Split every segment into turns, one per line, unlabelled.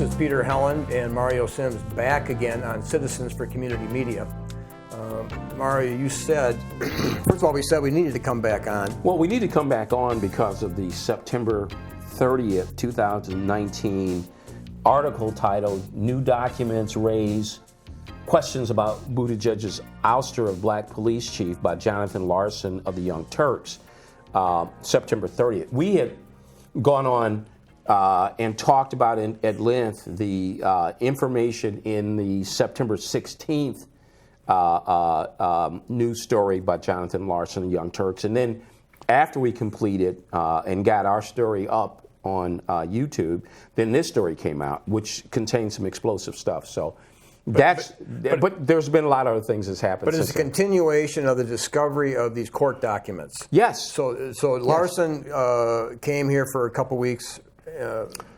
This is Peter Helen and Mario Sims back again on Citizens for Community Media. Mario, you said, first of all, we said we needed to come back on.
Well, we need to come back on because of the September 30th, 2019 article titled New Documents Raise Questions About Buttigieg's Ouster of Black Police Chief by Jonathan Larson of the Young Turks, September 30th. We had gone on and talked about at length the information in the September 16th news story by Jonathan Larson, the Young Turks. And then after we completed and got our story up on YouTube, then this story came out, which contains some explosive stuff. So but there's been a lot of other things that's happened.
But it's a continuation of the discovery of these court documents.
Yes.
So Larson came here for a couple weeks.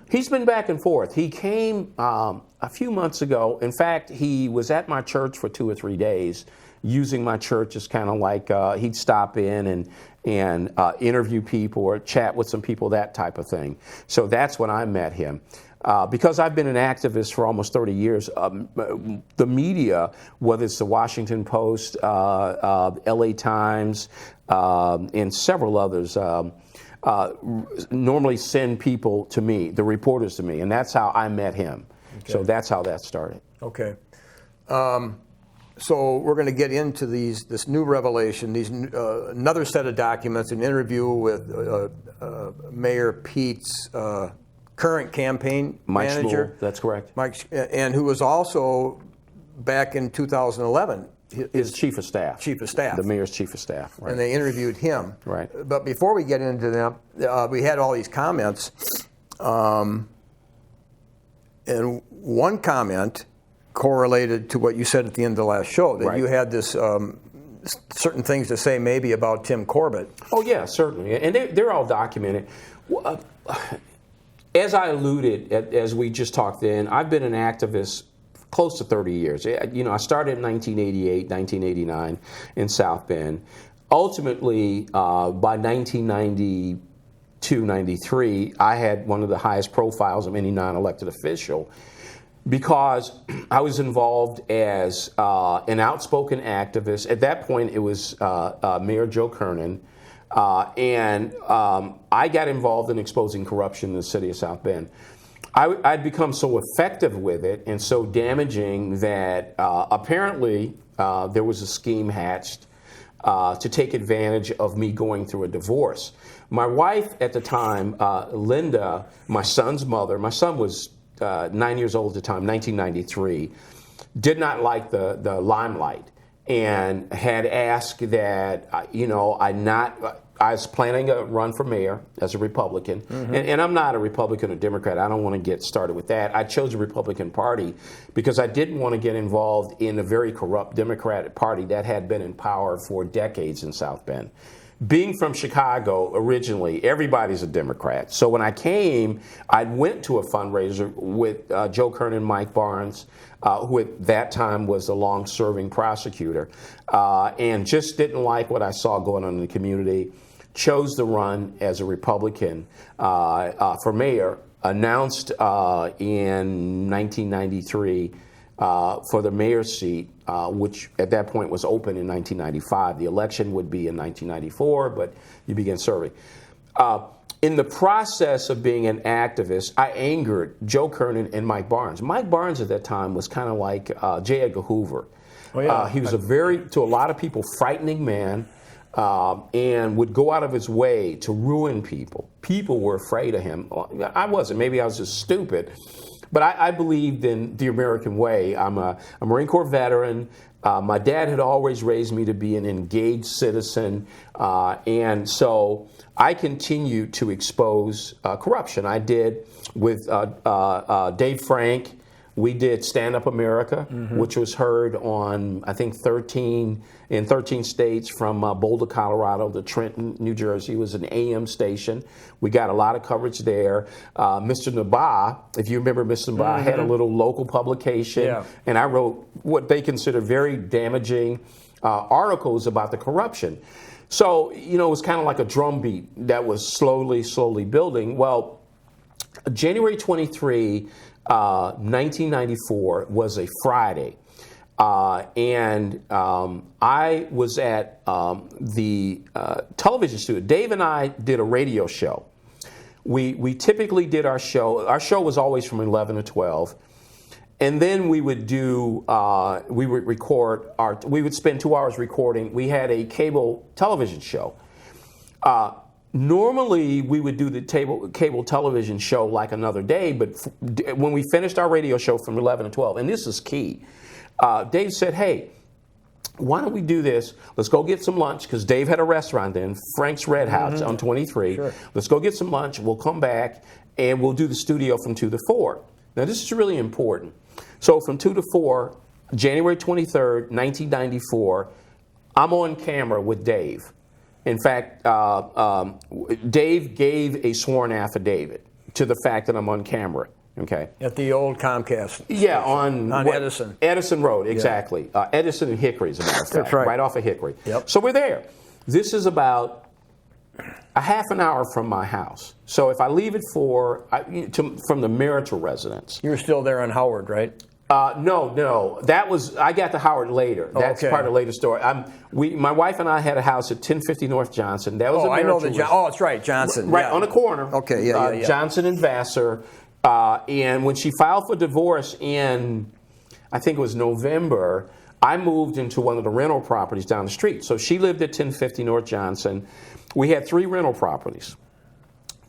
He's been back and forth. He came a few months ago. In fact, he was at my church for 2 or 3 days, using my church as kind of like he'd stop in and interview people or chat with some people, that type of thing. So that's when I met him. Because I've been an activist for almost 30 years, the media, whether it's the Washington Post, LA Times, and several others, normally send people to me, the reporters to me, and that's how I met him. Okay. So that's how that started.
Okay. So we're going to get into this new revelation, another set of documents, an interview with Mayor Pete's current campaign manager.
Mike, that's correct.
Mike, and who was also back in 2011.
His chief of staff.
Chief of staff.
The mayor's chief of staff. Right.
And they interviewed him.
Right.
But before we get into them, we had all these comments. And one comment correlated to what you said at the end of the last show, that you had this certain things to say maybe about Tim Corbett.
Oh, yeah, certainly. And they're all documented. As I alluded, as we just talked in, I've been an activist close to 30 years. You know, I started in 1988, 1989 in South Bend. Ultimately, by 1992, 93, I had one of the highest profiles of any non-elected official because I was involved as an outspoken activist. At that point, it was Mayor Joe Kernan. And I got involved in exposing corruption in the city of South Bend. I'd become so effective with it and so damaging that apparently there was a scheme hatched to take advantage of me going through a divorce. My wife at the time, Linda, my son's mother, my son was 9 years old at the time, 1993, did not like the limelight and had asked that, I was planning a run for mayor as a Republican, and I'm not a Republican or Democrat. I don't want to get started with that. I chose the Republican Party because I didn't want to get involved in a very corrupt Democratic Party that had been in power for decades in South Bend. Being from Chicago originally, everybody's a Democrat. So when I came, I went to a fundraiser with Joe Kernan and Mike Barnes, who at that time was a long-serving prosecutor, and just didn't like what I saw going on in the community. Chose to run as a Republican for mayor, announced in 1993 for the mayor's seat, which at that point was open in 1995. The election would be in 1994, but you began serving. In the process of being an activist, I angered Joe Kernan and Mike Barnes. Mike Barnes at that time was kind of like J. Edgar Hoover. Oh, yeah. He was to a lot of people, frightening man. And would go out of his way to ruin people. People were afraid of him. I wasn't. Maybe I was just stupid. But I believed in the American way. I'm a Marine Corps veteran. My dad had always raised me to be an engaged citizen. And so I continued to expose corruption. I did with Dave Frank. We did Stand Up America, which was heard on, I think, 13 states from Boulder, Colorado to Trenton, New Jersey. It was an AM station. We got a lot of coverage there. Mr. Nabah, if you remember, Mr. Nabah had a little local publication, and I wrote what they consider very damaging articles about the corruption. So, it was kind of like a drumbeat that was slowly building. Well, January 23, 1994 was a Friday. I was at the television studio. Dave and I did a radio show. We typically did our show. Our show was always from 11 to 12. And then we would spend 2 hours recording. We had a cable television show. Normally, we would do the cable television show like another day, but when we finished our radio show from 11 to 12, and this is key, Dave said, hey, why don't we do this? Let's go get some lunch, because Dave had a restaurant then, Frank's Red House on 23. Sure. Let's go get some lunch. We'll come back, and we'll do the studio from 2 to 4. Now, this is really important. So from 2 to 4, January 23rd, 1994, I'm on camera with Dave. In fact, Dave gave a sworn affidavit to the fact that I'm on camera. Okay.
At the old Comcast.
Yeah, on
Edison.
Edison Road, exactly. Yeah. Edison and Hickory, as a matter of fact.
That's right.
Right off of Hickory.
Yep.
So we're there. This is about a half an hour from my house. So if I leave it from the marital residence.
You're still there on Howard, right?
No. I got to Howard later. That's part of the later story. My wife and I had a house at 1050 North Johnson. That was a marital residence.
That's right, Johnson.
Right, on the corner.
Okay, yeah.
Johnson and Vassar. And when she filed for divorce in, I think it was November, I moved into one of the rental properties down the street. So she lived at 1050 North Johnson. We had 3 rental properties.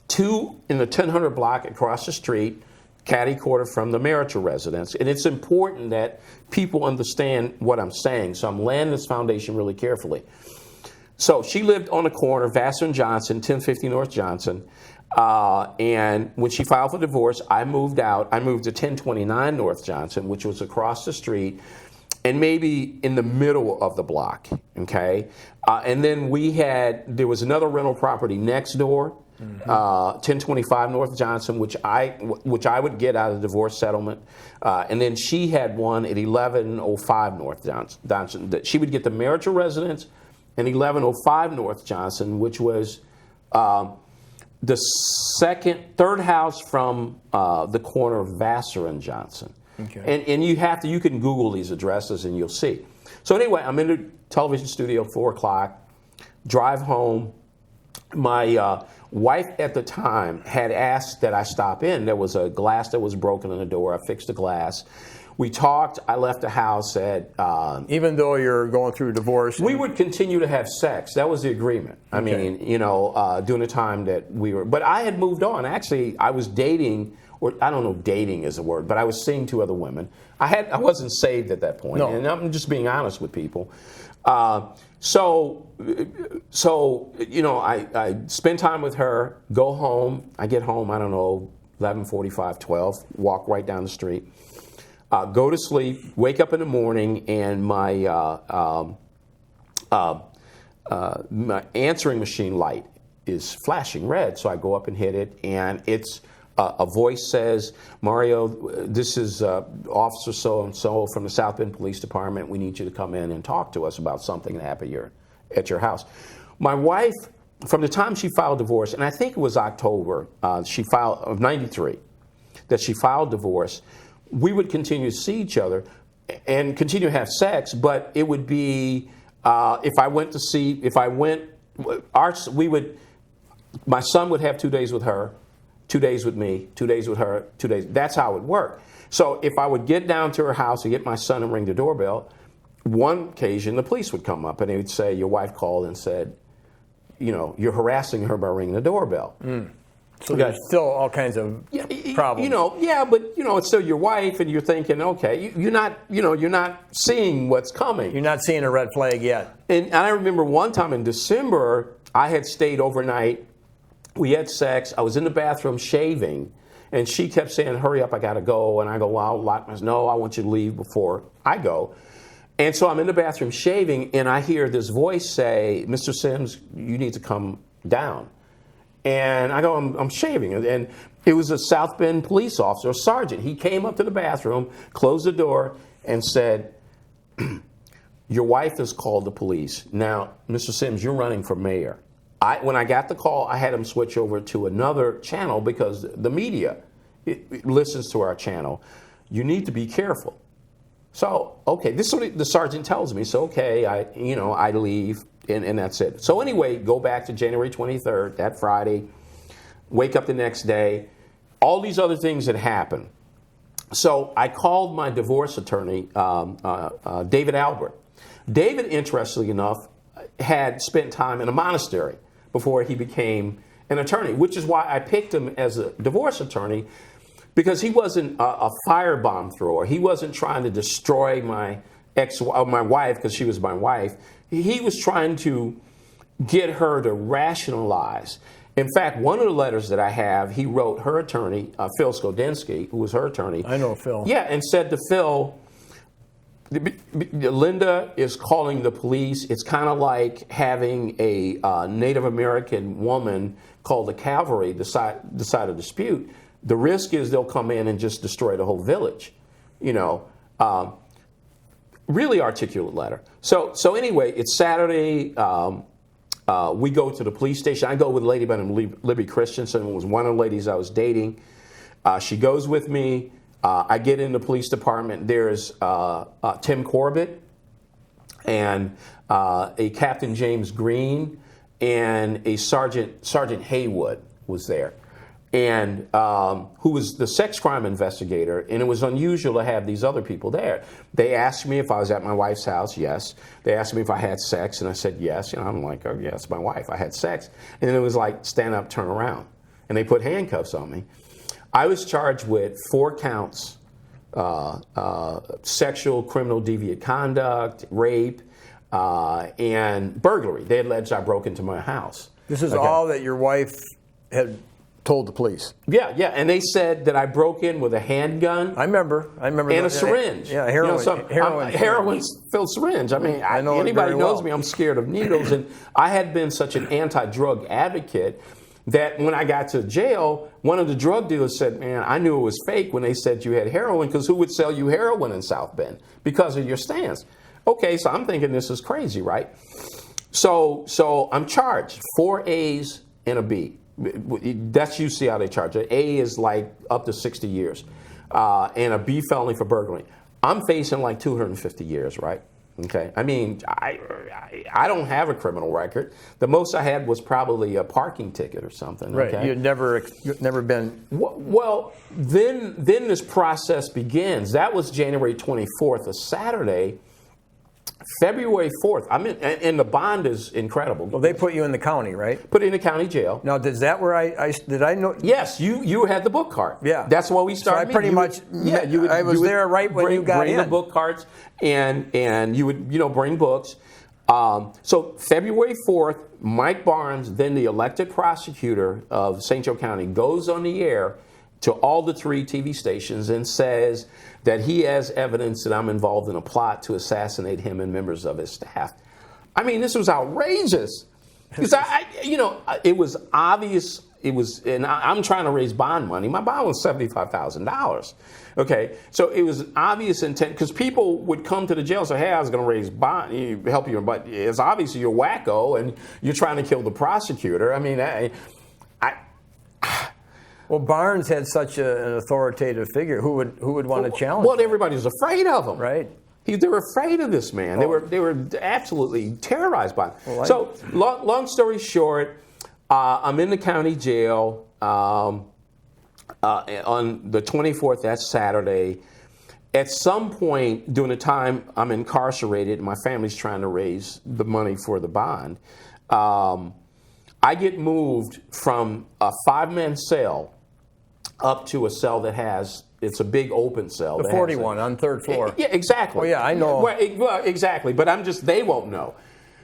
2 in the 1000 block across the street, catty-corner from the marital residence. And it's important that people understand what I'm saying. So I'm laying this foundation really carefully. So she lived on the corner, Vassar and Johnson, 1050 North Johnson. And when she filed for divorce, I moved out. I moved to 1029 North Johnson, which was across the street and maybe in the middle of the block, okay? And then there was another rental property next door, 1025 North Johnson, which I would get out of the divorce settlement. And then she had one at 1105 North Johnson. That she would get the marital residence and 1105 North Johnson, which was the third house from the corner of Vassar and Johnson. Okay. And you can Google these addresses and you'll see. So anyway, I'm in the television studio at 4 o'clock, drive home. My wife at the time had asked that I stop in. There was a glass that was broken in the door. I fixed the glass. We talked. I left the house at...
Even though you're going through a divorce?
We would continue to have sex. That was the agreement. I mean, during the time that we were... But I had moved on. Actually, I was dating, or I don't know if dating is a word, but I was seeing 2 other women. I wasn't saved at that point. No. And I'm just being honest with people. So I spend time with her, go home. I get home, I don't know, 11:45, 12, walk right down the street. Go to sleep, wake up in the morning, and my answering machine light is flashing red. So I go up and hit it, and it's a voice says, Mario, this is Officer so-and-so from the South Bend Police Department. We need you to come in and talk to us about something that happened at your house. My wife, from the time she filed divorce, and I think it was October, of 93, that she filed divorce, we would continue to see each other and continue to have sex, but it would be, my son would have 2 days with her, 2 days with me, 2 days with her, 2 days. That's how it worked. So if I would get down to her house and get my son and ring the doorbell, one occasion the police would come up and they would say, your wife called and said, you're harassing her by ringing the doorbell. Mm.
So there's still all kinds of problems.
But it's still your wife, and you're thinking, okay, you're not seeing what's coming.
You're not seeing a red flag yet.
And I remember one time in December, I had stayed overnight. We had sex. I was in the bathroom shaving, and she kept saying, hurry up, I got to go. And I go, well, I'll lock myself. No, I want you to leave before I go. And so I'm in the bathroom shaving, and I hear this voice say, Mr. Sims, you need to come down. And I go, I'm shaving. And it was a South Bend police officer, a sergeant. He came up to the bathroom, closed the door, and said, your wife has called the police. Now, Mr. Sims, you're running for mayor. When I got the call, I had him switch over to another channel because the media listens to our channel. You need to be careful. So, okay, this is what the sergeant tells me. So, okay, I leave, and that's it. So anyway, go back to January 23rd, that Friday, wake up the next day, all these other things that happened. So I called my divorce attorney, David Albert. David, interestingly enough, had spent time in a monastery before he became an attorney, which is why I picked him as a divorce attorney, because he wasn't a firebomb thrower. He wasn't trying to destroy my wife, because she was my wife. He was trying to get her to rationalize. In fact, one of the letters that I have, he wrote her attorney, Phil Skodensky, who was her attorney.
I know Phil.
Yeah, and said to Phil, Linda is calling the police. It's kind of like having a Native American woman call the cavalry to decide a dispute. The risk is they'll come in and just destroy the whole village. Really articulate letter. So anyway, it's Saturday. We go to the police station. I go with a lady by the name of Libby Christensen, who was one of the ladies I was dating. She goes with me. I get in the police department. There's Tim Corbett and a Captain James Green and a Sergeant Haywood was there, and who was the sex crime investigator. And it was unusual to have these other people there. They asked me if I was at my wife's house. Yes. They asked me if I had sex, and I said yes. And I'm like, oh, yeah, it's my wife. I had sex. And then it was like, stand up, turn around. And they put handcuffs on me. I was charged with 4 counts, sexual, criminal, deviant conduct, rape, and burglary. They alleged I broke into my house.
This is all that your wife had told the police.
Yeah, and they said that I broke in with a handgun.
I remember.
And a syringe.
Yeah, heroin.
Heroin-filled syringe. I mean,
I know
anybody
very
knows
well.
me, I'm scared of needles. And I had been such an anti-drug advocate that when I got to jail, one of the drug dealers said, man, I knew it was fake when they said you had heroin, because who would sell you heroin in South Bend because of your stance? Okay, so I'm thinking this is crazy, right? So I'm charged 4 A's and a B. That's usually how they charge it. A is like up to 60 years, and a B felony for burglary. I'm facing like 250 years, right? Okay. I mean, I don't have a criminal record. The most I had was probably a parking ticket or something.
Right.
Okay?
You'd never been.
Well, then this process begins. That was January 24th, a Saturday. February 4th, and the bond is incredible.
Well, they put you in the county, right?
Put in the county jail.
Now, is that where did I know?
Yes, you had the book cart.
Yeah,
that's why we started.
So I pretty much. I was there right when you got in.
Bring the book carts, and you would bring books. So February 4th, Mike Barnes, then the elected prosecutor of St. Joe County, goes on the air to all the 3 TV stations and says that he has evidence that I'm involved in a plot to assassinate him and members of his staff. I mean, this was outrageous. Because it was obvious. And I'm trying to raise bond money. My bond was $75,000. Okay, so it was obvious intent, because people would come to the jail and say, hey, I was going to raise bond, help you, but it's obvious you're wacko and you're trying to kill the prosecutor. I mean,
Well, Barnes had such an authoritative figure. Who would want to challenge?
Well, everybody was afraid of him.
Right.
They were afraid of this man. They were absolutely terrorized by him.
Well,
so, long story short, I'm in the county jail on the 24th. That's Saturday. At some point during the time I'm incarcerated, my family's trying to raise the money for the bond. I get moved from a 5-man cell up to a cell that it's a big open cell.
The 41 on 3rd floor.
Yeah, exactly.
Oh, yeah, I know.
Well, exactly, but they won't know.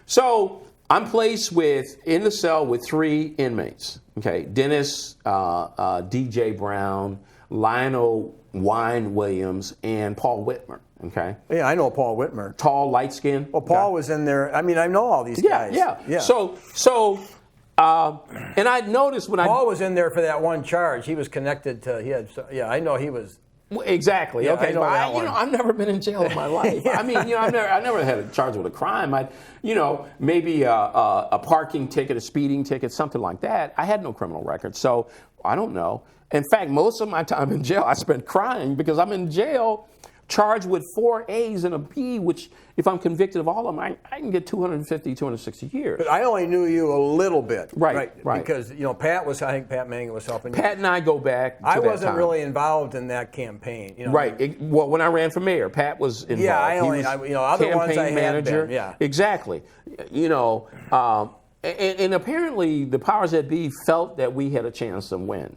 So I'm placed in the cell with 3 inmates. Okay, Dennis, DJ Brown, Lionel Wine Williams, and Paul Whitmer. Okay.
Yeah, I know Paul Whitmer.
Tall, light skin.
Well, Paul was in there. I mean, I know all these guys.
Yeah. So. And I noticed when
Paul was in there for that one charge. He was connected to. I know he was.
Exactly.
Yeah,
okay.
I know that one.
I've never been in jail in my life.
Yeah.
I mean, I never had a charge with a crime. Maybe a parking ticket, a speeding ticket, something like that. I had no criminal record, so I don't know. In fact, most of my time in jail, I spent crying because I'm in jail charged with 4 A's and a B, which if I'm convicted of all of them, I can get 250, 260 years.
But I only knew you a little bit.
Right.
Because, I think Pat Mangan was helping you.
Pat and I go back to
I
that
wasn't
time.
really involved in that campaign.
Right. Well, when I ran for mayor, Pat was involved.
Yeah,
He was
other ones I
campaign
had
manager.
been, yeah.
Exactly. And apparently the powers that be felt that we had a chance to win.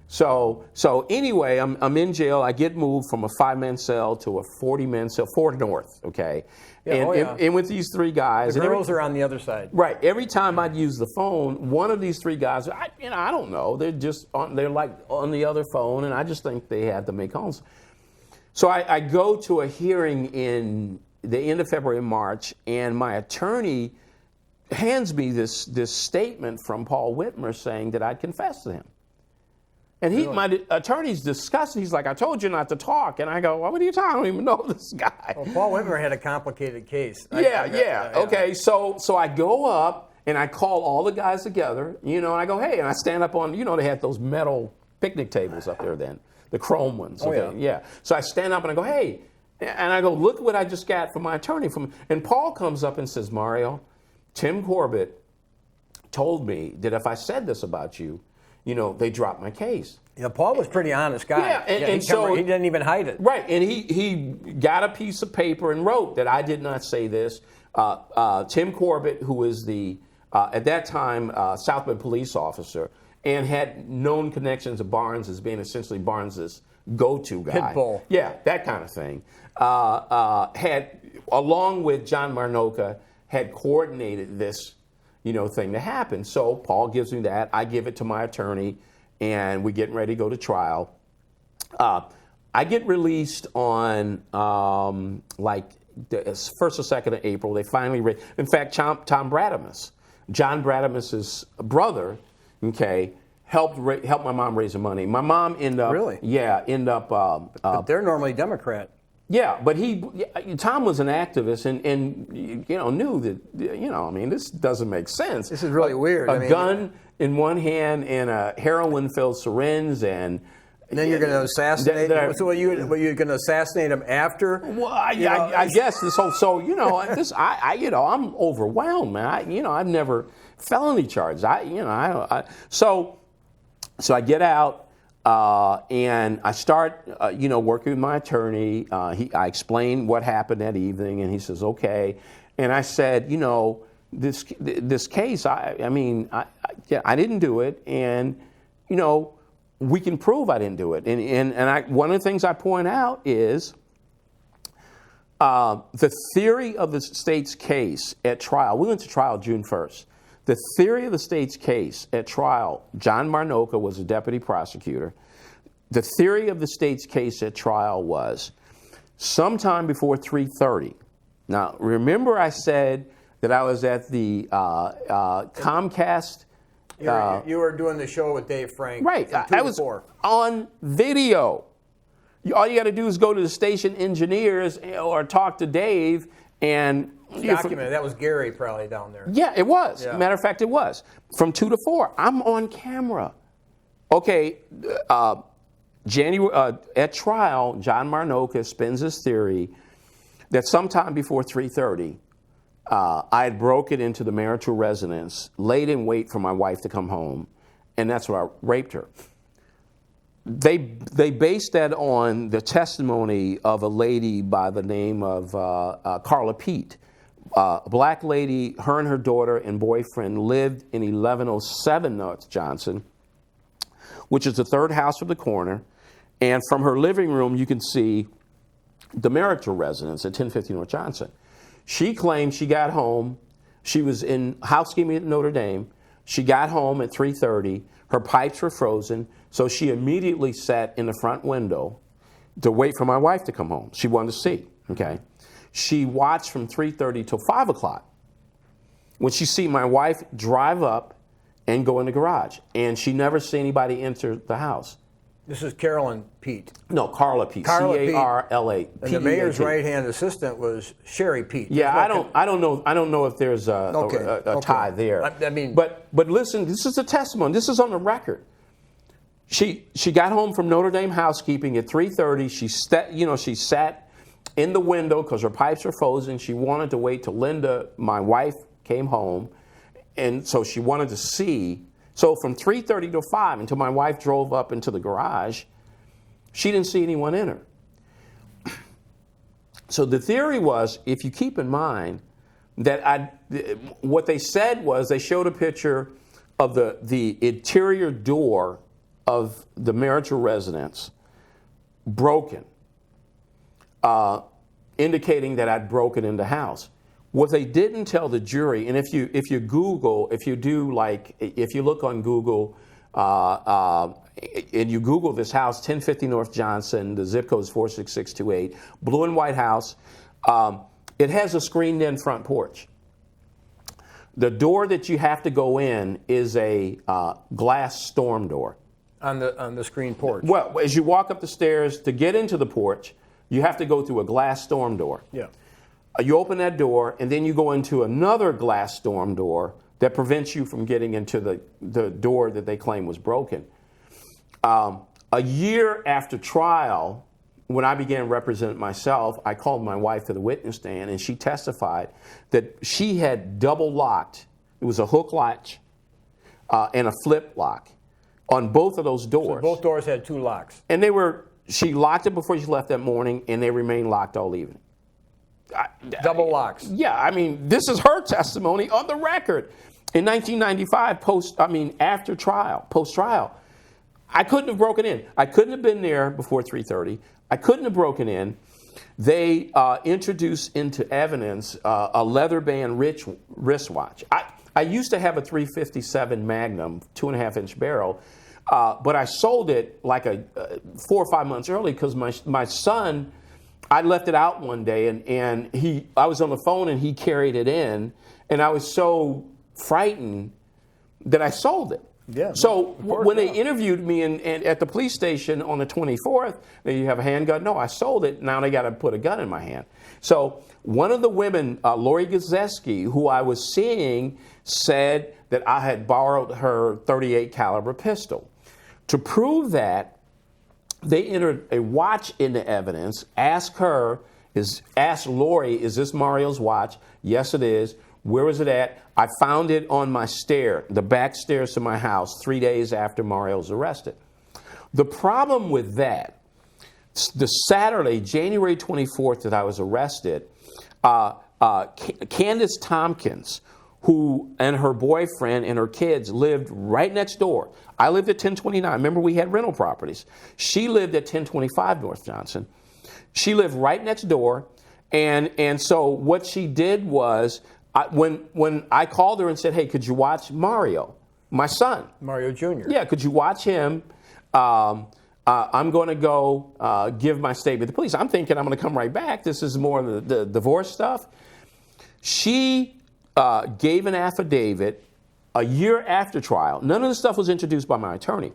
So anyway, I'm in jail. I get moved from a 5-man cell to a 40-man cell, 4 north, okay? And with these 3 guys.
The girls are on the other side.
Right. Every time I'd use the phone, one of these 3 guys, I don't know. They're like on the other phone, and I just think they had to make calls. So I go to a hearing in the end of February and March, and my attorney hands me this statement from Paul Whitmer saying that I'd confessed to him. And my attorney's disgusted. He's like, I told you not to talk. And I go, well, what are you talking? I don't even know this guy.
Well, Paul Whitmer had a complicated case.
Yeah. Okay, so I go up and I call all the guys together, and I go, hey, and I stand up on, they had those metal picnic tables up there then, the chrome ones. Okay? Yeah. So I stand up and I go, hey, and I go, look what I just got from my attorney. And Paul comes up and says, Mario, Tim Corbett told me that if I said this about you, they dropped my case.
Yeah, Paul was a pretty honest guy.
Yeah, and so
he didn't even hide it.
Right, and he got a piece of paper and wrote that I did not say this. Tim Corbett, who was the at that time South Bend police officer, and had known connections of Barnes as being essentially Barnes's go-to guy.
Pitbull.
Yeah, that kind of thing. Had, along with John Marnoka, had coordinated this thing to happen. So Paul gives me that. I give it to my attorney, and we're getting ready to go to trial. I get released on like the 1st or 2nd of April. They finally, in fact, Tom Bradamus, John Bradamus's brother, okay, helped my mom raise the money. My mom ended up,
really,
but
they're normally Democrat.
Yeah, but Tom was an activist and knew that, this doesn't make sense.
This is really weird.
A gun in one hand and a heroin-filled syringe, and
then you're going to assassinate him. So you're going to assassinate him after?
Well, I guess this whole, I'm overwhelmed, man. I've never felony charged. So I get out. And I start, working with my attorney. I explained what happened that evening, and he says, "Okay." And I said, this case, I didn't do it, and we can prove I didn't do it. And one of the things I point out is the theory of the state's case at trial. We went to trial June 1st. The theory of the state's case at trial, John Marnoka was a deputy prosecutor. The theory of the state's case at trial was sometime before 3:30. Now, remember I said that I was at the Comcast.
You were doing the show with Dave Frank.
Right. I was
4.
on video. All you got to do is go to the station engineers or talk to Dave and
documented. That was Gary probably down there.
Yeah, it was.
Yeah.
Matter of fact, it was. From 2 to 4. I'm on camera. Okay, at trial, John Marnoka spins his theory that sometime before 3:30, I had broken into the marital residence, laid in wait for my wife to come home, and that's where I raped her. They based that on the testimony of a lady by the name of Carla Pete. A black lady, her and her daughter and boyfriend lived in 1107 North Johnson, which is the 3rd house from the corner. And from her living room, you can see the marital residence at 1050 North Johnson. She claimed she got home. She was in housekeeping at Notre Dame. She got home at 3:30. Her pipes were frozen, so she immediately sat in the front window to wait for my wife to come home. She wanted to see, okay? She watched from 3:30 till 5 o'clock when she see my wife drive up and go in the garage. And she never see anybody enter the house.
This is Carolyn Pete.
No, Carla Pete.
Carla Pete.
C-A-R-L-A.
And the mayor's right-hand assistant was Sherry Pete.
Yeah, I don't know if there's a tie there.
I mean,
but listen, this is a testimony. This is on the record. She got home from Notre Dame housekeeping at 3:30. She sat in the window because her pipes were frozen. She wanted to wait till Linda, my wife, came home, and so she wanted to see. So from 3:30 to 5 until my wife drove up into the garage, she didn't see anyone in her. So the theory was, if you keep in mind that what they said was they showed a picture of the interior door of the marital residence broken, indicating that I'd broken into the house. What they didn't tell the jury, and if you look on Google and you Google this house, 1050 North Johnson, the zip code is 46628, blue and white house. It has a screened-in front porch. The door that you have to go in is a glass storm door.
On the screen porch.
Well, as you walk up the stairs to get into the porch, you have to go through a glass storm door.
Yeah.
You open that door, and then you go into another glass storm door that prevents you from getting into the door that they claim was broken. A year after trial, when I began representing myself, I called my wife to the witness stand, and she testified that she had double locked. It was a hook latch and a flip lock on both of those doors.
So both doors had two locks.
And she locked it before she left that morning, and they remained locked all evening.
Double locks.
Yeah, I mean, this is her testimony on the record. In 1995, post-trial, I couldn't have broken in. I couldn't have been there before 3:30. I couldn't have broken in. They introduced into evidence a leather band wristwatch. I used to have a 357 Magnum, 2.5-inch barrel, but I sold it like 4 or 5 months early because my son, I left it out one day, and I was on the phone and he carried it in, and I was so frightened that I sold it.
Yeah.
So when they interviewed me at the police station on the 24th, you have a handgun? No, I sold it. Now they got to put a gun in my hand. So one of the women, Lori Gazeski, who I was seeing, said that I had borrowed her .38 caliber pistol. To prove that, they entered a watch into evidence, asked Lori, is this Mario's watch? Yes, it is. Where was it at? I found it on my the back stairs to my house 3 days after Mario was arrested. The problem with that, the Saturday, January 24th that I was arrested, Candace Tompkins, who and her boyfriend and her kids lived right next door. I lived at 1029. Remember, we had rental properties. She lived at 1025 North Johnson. She lived right next door, and so what she did was, when I called her and said, hey, could you watch Mario, my son?
Mario Jr.
Yeah, could you watch him? I'm going to go give my statement to the police. I'm thinking I'm going to come right back. This is more of the divorce stuff. She gave an affidavit a year after trial. None of the stuff was introduced by my attorney.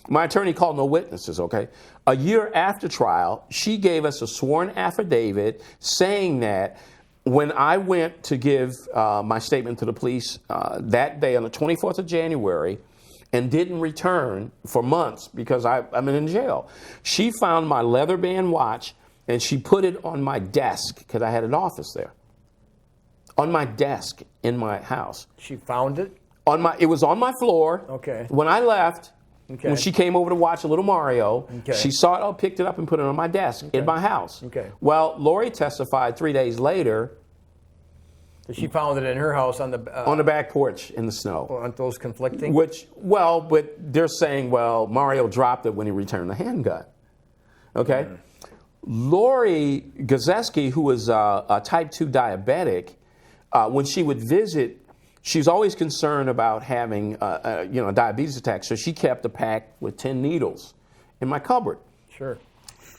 My attorney called no witnesses, okay? A year after trial, she gave us a sworn affidavit saying that when I went to give my statement to the police that day on the 24th of January and didn't return for months because I'm in jail, she found my leather band watch and she put it on my desk because I had an office there. On my desk in my house.
She found it?
It was on my floor.
Okay.
When I left,
okay.
When she came over to watch a little Mario,
okay.
She saw it, picked it up and put it on my desk in my house.
Okay.
Well, Lori testified 3 days later.
She found it in her house on the
back porch in the snow.
Aren't those conflicting?
But they're saying, well, Mario dropped it when he returned the handgun. Okay? Mm. Lori Gazeski, who was a type 2 diabetic, when she would visit, she was always concerned about having a diabetes attack, so she kept a pack with 10 needles in my cupboard.
Sure.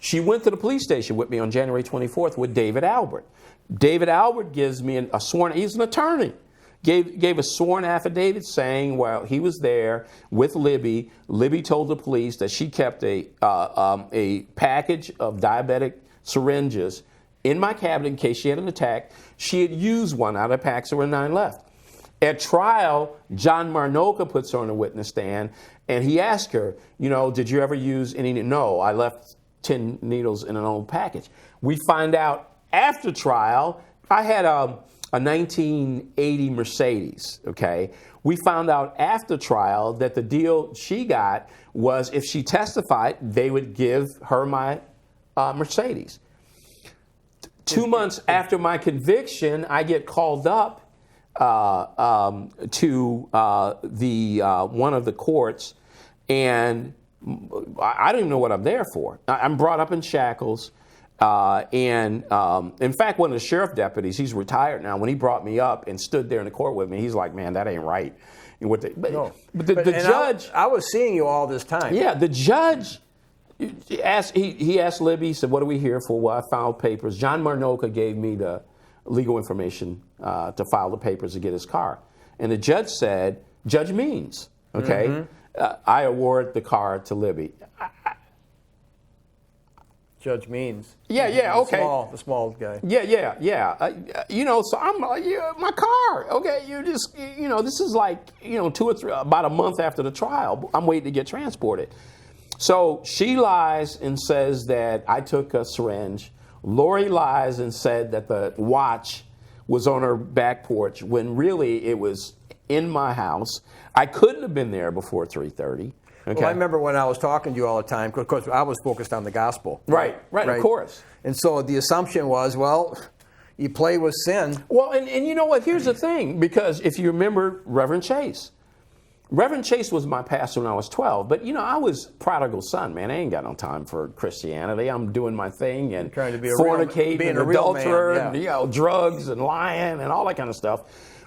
She went to the police station with me on January 24th with David Albert. David Albert gives me a sworn, he's an attorney, gave a sworn affidavit saying, well, he was there with Libby. Libby told the police that she kept a package of diabetic syringes in my cabinet in case she had an attack. She had used one out of the pack, so there were 9 left. At trial, John Marnoka puts her on the witness stand, and he asked her, did you ever use any? No, I left 10 needles in an old package. We find out after trial, I had a 1980 Mercedes, okay? We found out after trial that the deal she got was if she testified, they would give her my Mercedes. 2 months after my conviction, I get called up to one of the courts, and I don't even know what I'm there for. I'm brought up in shackles, and in fact, one of the sheriff deputies, he's retired now, when he brought me up and stood there in the court with me, he's like, man, that ain't right. But the judge...
I was seeing you all this time.
Yeah, the judge... He asked Libby, he said, what are we here for? Well, I filed papers. John Marnoka gave me the legal information to file the papers to get his car. And the judge said, Judge Means, okay, I award the car to Libby.
Judge Means.
Yeah, okay.
The small guy.
Yeah. So I'm like, my car, okay, this is like, 2 or 3, about a month after the trial. I'm waiting to get transported. So she lies and says that I took a syringe. Lori lies and said that the watch was on her back porch when really it was in my house. I couldn't have been there before 3:30. Okay.
Well, I remember when I was talking to you all the time, because I was focused on the gospel.
Right, of course.
And so the assumption was, well, you play with sin.
Well, and you know what? Here's the thing, because if you remember Reverend Chase was my pastor when I was 12, but I was prodigal son, man. I ain't got no time for Christianity. I'm doing my thing and
trying to be
fornicating and adulterer and drugs and lying and all that kind of stuff.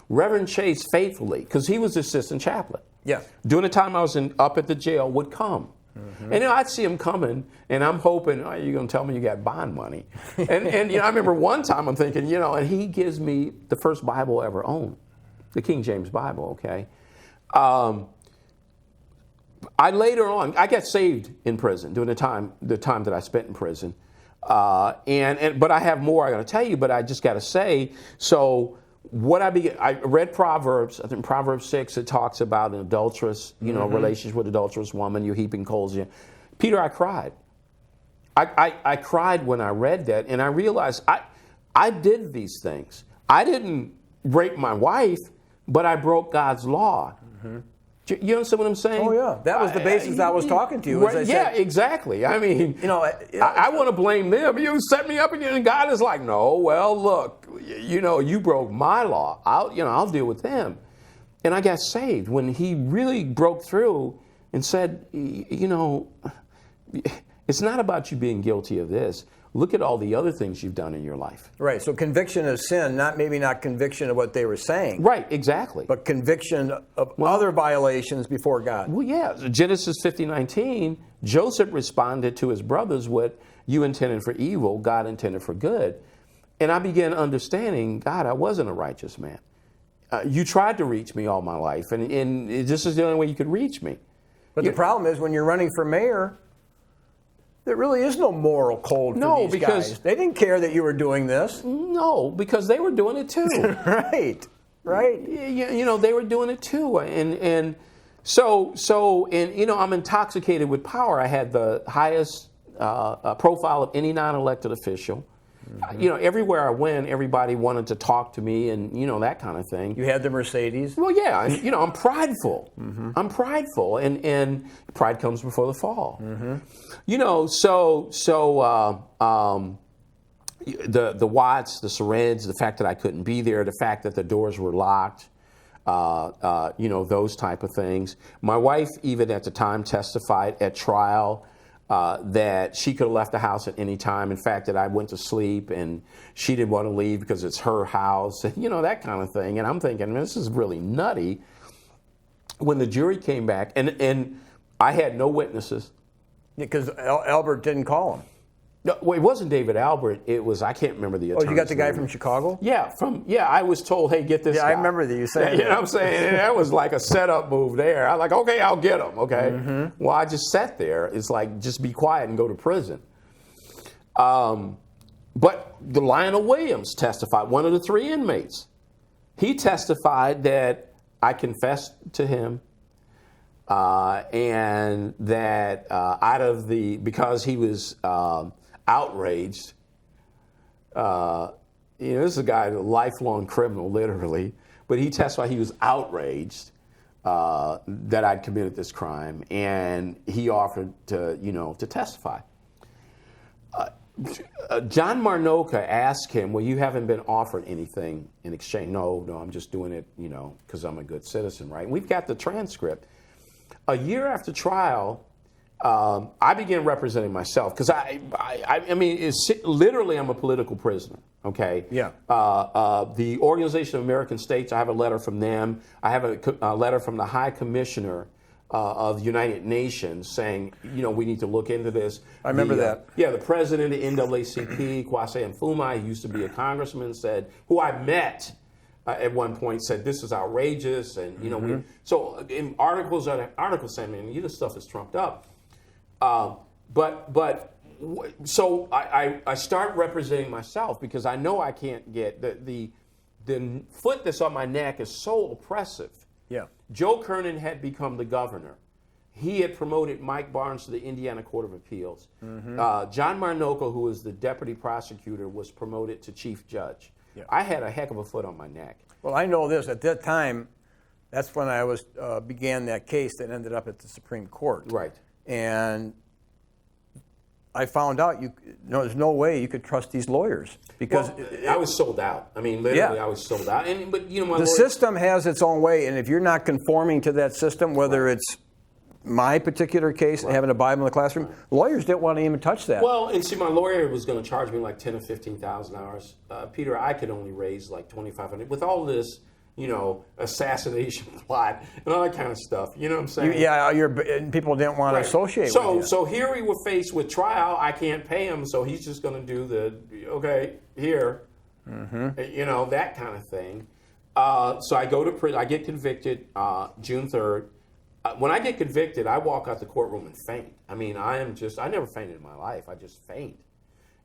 Reverend Chase faithfully, because he was the assistant chaplain.
Yeah.
During the time I was up at the jail, would come. And I'd see him coming, and I'm hoping, you're going to tell me you got bond money. And I remember one time I'm thinking, and he gives me the first Bible I ever owned, the King James Bible, okay? I later on, I got saved in prison during the time that I spent in prison. But I have more I got to tell you, but I just got to say, so I read Proverbs. I think Proverbs 6, it talks about an adulterous, relationship with adulterous woman, you're heaping coals. Peter, I cried. I cried when I read that, and I realized I did these things. I didn't break my wife, but I broke God's law. You understand what I'm saying?
Oh, yeah. That was the basis I was talking to you.
Right, yeah, exactly. I mean, I want to blame them. You set me up, and God is like, no, well, look, you broke my law. I'll deal with them. And I got saved when he really broke through and said, it's not about you being guilty of this. Look at all the other things you've done in your life.
Right. So conviction of sin, maybe not conviction of what they were saying.
Right. Exactly.
But conviction of other violations before God.
Well, yeah. Genesis 50:19, Joseph responded to his brothers, what you intended for evil, God intended for good. And I began understanding, God, I wasn't a righteous man. You tried to reach me all my life, and this is the only way you could reach me.
But the problem is when you're running for mayor, there really is no moral code for these guys. They didn't care that you were doing this.
No, because they were doing it too.
Right.
They were doing it too. And so I'm intoxicated with power. I had the highest profile of any non-elected official. Everywhere I went, everybody wanted to talk to me and, that kind of thing.
You had the Mercedes?
Well, yeah. I'm prideful. I'm prideful. And pride comes before the fall. The watts, the syringe, the fact that I couldn't be there, the fact that the doors were locked, those type of things. My wife, even at the time, testified at trial that she could have left the house at any time. In fact, that I went to sleep and she didn't want to leave because it's her house, that kind of thing. And I'm thinking, this is really nutty. When the jury came back, and I had no witnesses.
Because Albert didn't call him.
No, well, it wasn't David Albert. It was, I can't remember the attorney's
you got the guy
name.
from Chicago?
Yeah, I was told, hey, get this guy.
I remember that you said
You know what I'm saying? And that was like a setup move there. I'm like, okay, I'll get him, okay? Well, I just sat there. It's like, just be quiet and go to prison. But the Lionel Williams testified, one of the 3 inmates. He testified that I confessed to him, and that because he was outraged. This is a guy, a lifelong criminal, literally, but he testified he was outraged that I'd committed this crime, and he offered to testify. John Marnoka asked him, well, you haven't been offered anything in exchange. No, I'm just doing it, because I'm a good citizen, right? And we've got the transcript. A year after trial, I began representing myself because literally I'm a political prisoner. Okay.
Yeah.
The Organization of American States, I have a letter from them. I have a letter from the High Commissioner of the United Nations saying, we need to look into this.
I remember that.
Yeah, the president of NAACP, Kwasi Nkrumah, used to be a congressman, who I met at one point, said this is outrageous, and so in articles saying, this stuff is trumped up. So I start representing myself because I know I can't get the foot that's on my neck is so oppressive.
Yeah.
Joe Kernan had become the governor. He had promoted Mike Barnes to the Indiana Court of Appeals. John Marnoka, who was the deputy prosecutor, was promoted to chief judge. Yeah. I had a heck of a foot on my neck.
Well, I know this. At that time, that's when I began that case that ended up at the Supreme Court.
Right.
And I found out there's no way you could trust these lawyers because
I was sold out. I mean, literally, I was sold out.
The system has its own way, and if you're not conforming to that system, whether it's my particular case, having a Bible in the classroom, lawyers didn't want to even touch that.
Well, and see, my lawyer was going to charge me like $10,000 or $15,000. Peter, I could only raise like $2,500 with all this, assassination plot and all that kind of stuff. You know what I'm saying?
People didn't want to associate with you.
So here we were faced with trial. I can't pay him, so he's just going to do that kind of thing. So I go to prison. I get convicted June 3rd. When I get convicted, I walk out the courtroom and faint. I mean, I never fainted in my life. I just faint.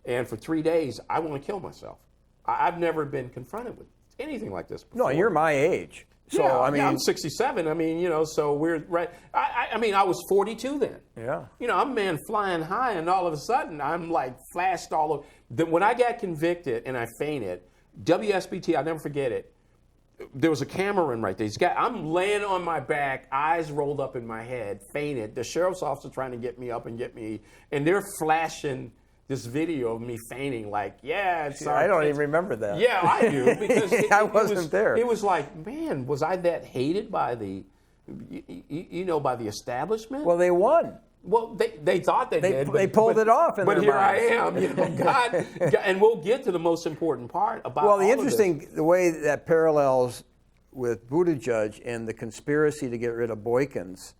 And for 3 days, I want to kill myself. I've never been confronted with anything like this before.
No, you're my age. So,
I'm 67. I mean, so we're right. I was 42 then.
Yeah.
I'm a man flying high, and all of a sudden, I'm like flashed all over. When I got convicted and I fainted, WSBT, I'll never forget it. There was a cameraman right there. I'm laying on my back, eyes rolled up in my head, fainted. The sheriff's officer trying to get me up and and they're flashing this video of me fainting, like,
I don't even remember that.
Yeah, I do, because
I wasn't there.
It was like, man, was I that hated by the, by the establishment?
Well, they won.
Well, they thought they did.
They pulled it off.
But here I am, God, and we'll get to the most important part about.
Well, the way that parallels with Buttigieg and the conspiracy to get rid of Boykins.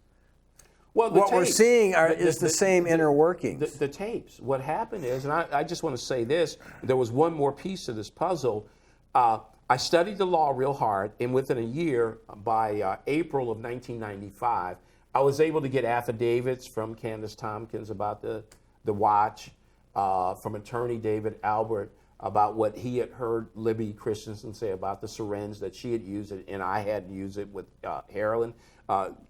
Well,
what we're seeing is the same inner workings.
The tapes. What happened is, and I just want to say this: there was one more piece to this puzzle. I studied the law real hard, and within a year, by April of 1995. I was able to get affidavits from Candace Tompkins about the watch, from attorney David Albert about what he had heard Libby Christensen say about the syringe that she had used it, and I had used it with heroin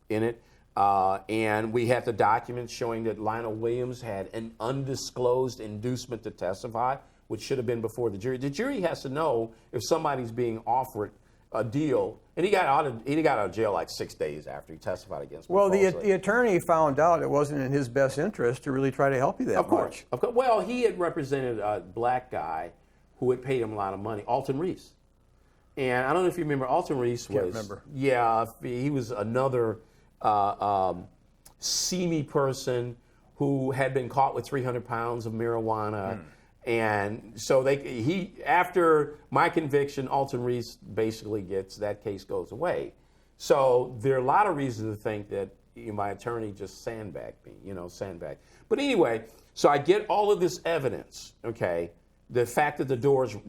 in it. And we had the documents showing that Lionel Williams had an undisclosed inducement to testify, which should have been before the jury. The jury has to know if somebody's being offered a deal, and he got out of jail like 6 days after he testified against me.
Well, the attorney found out it wasn't in his best interest to really try to help you that much.
Of course. Well, he had represented a black guy who had paid him a lot of money, Alton Reese. And I don't know if you remember, Alton Reese was.
Can't remember.
Yeah, he was another seamy person who had been caught with 300 pounds of marijuana. And so after my conviction, Alton Reese basically that case goes away. So there are a lot of reasons to think that my attorney just sandbagged me, sandbagged. But anyway, so I get all of this evidence, okay? The fact that the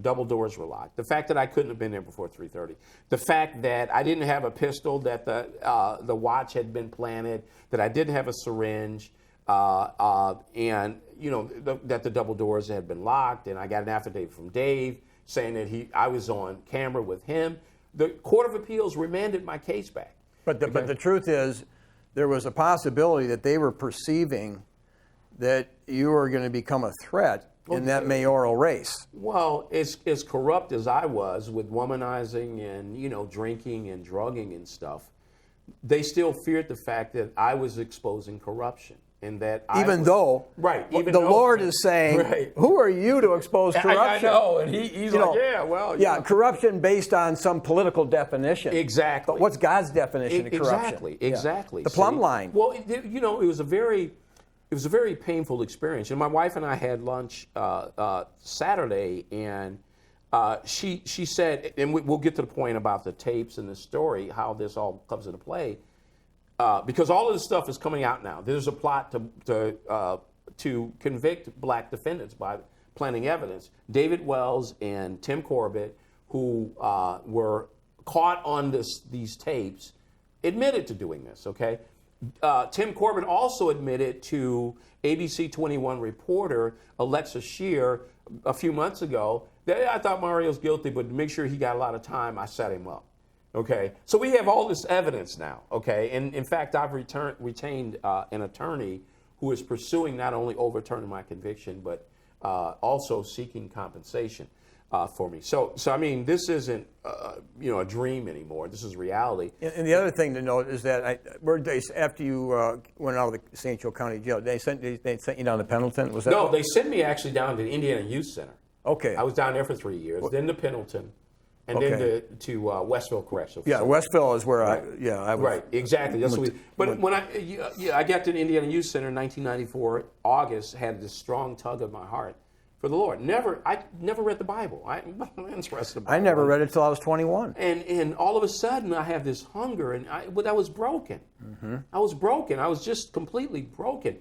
double doors were locked, the fact that I couldn't have been there before 3:30, the fact that I didn't have a pistol, that the watch had been planted, that I didn't have a syringe, and that the double doors had been locked, and I got an affidavit from Dave saying that I was on camera with him. The Court of Appeals remanded my case back.
But the truth is, there was a possibility that they were perceiving that you were going to become a threat in that mayoral race.
Well, as corrupt as I was with womanizing and, drinking and drugging and stuff, they still feared the fact that I was exposing corruption. And that
even though the Lord is saying, who are you to expose corruption?
I know, and he's like,
corruption based on some political definition.
Exactly.
But what's God's definition of corruption?
Exactly.
The plumb line.
Well, it was a very painful experience. And my wife and I had lunch Saturday, and she said, and we'll get to the point about the tapes and the story, how this all comes into play. Because all of this stuff is coming out now. There's a plot to convict black defendants by planting evidence. David Wells and Tim Corbett, who were caught on these tapes, admitted to doing this, okay? Tim Corbett also admitted to ABC 21 reporter Alexa Shear a few months ago that I thought Mario's guilty, but to make sure he got a lot of time, I set him up. Okay, so we have all this evidence now, okay? And in fact, I've retained an attorney who is pursuing not only overturning my conviction, but also seeking compensation for me. So I mean, this isn't, a dream anymore. This is reality.
And the other thing to note is that after you went out of the St. Joe County Jail, they sent you down to Pendleton? Was that
No, they sent me actually down to the Indiana Youth Center.
Okay.
I was down there for 3 years, then to Pendleton. And then to Westville Correctional Facility.
Yeah, Westville is where I was.
Right, exactly. That's when I got to the Indiana Youth Center in 1994, August, had this strong tug of my heart for the Lord. I never read the Bible. I'm interested in the Bible.
I never read it till I was 21.
And all of a sudden, I have this hunger, and I was broken. Mm-hmm. I was broken. I was just completely broken.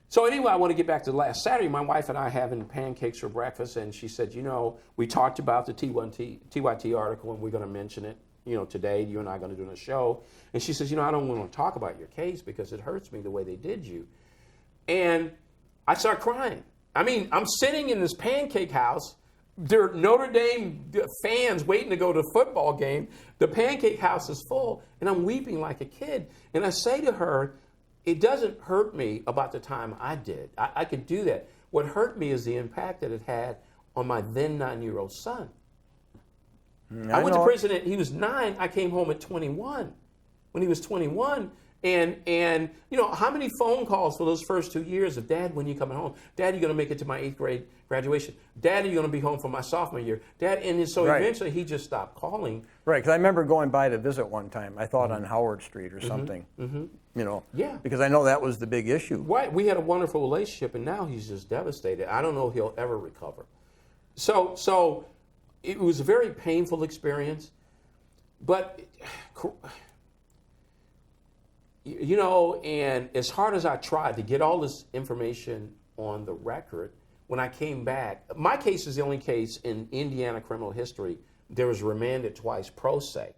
So anyway, I want to get back to last Saturday. My wife and I having pancakes for breakfast, and she said, we talked about the TYT article, and we're going to mention it, today. You and I are going to do a show. And she says, I don't want to talk about your case because it hurts me the way they did you. And I start crying. I mean, I'm sitting in this pancake house. There are Notre Dame fans waiting to go to a football game. The pancake house is full, and I'm weeping like a kid. And I say to her, it doesn't hurt me about the time I did. I could do that. What hurt me is the impact that it had on my then 9-year-old son. I went to prison, he was 9. I came home at 21. When he was 21, and how many phone calls for those first 2 years of, Dad, when you coming home? Dad, you going to make it to my 8th grade graduation? Dad, are you going to be home for my sophomore year? Dad, and so eventually he just stopped calling.
Right, because I remember going by to visit one time. I thought on Howard Street or something. Mm-hmm. Because I know that was the big issue.
Right, we had a wonderful relationship, and now he's just devastated. I don't know if he'll ever recover. So it was a very painful experience, but and as hard as I tried to get all this information on the record, when I came back, my case is the only case in Indiana criminal history there was remanded twice pro se.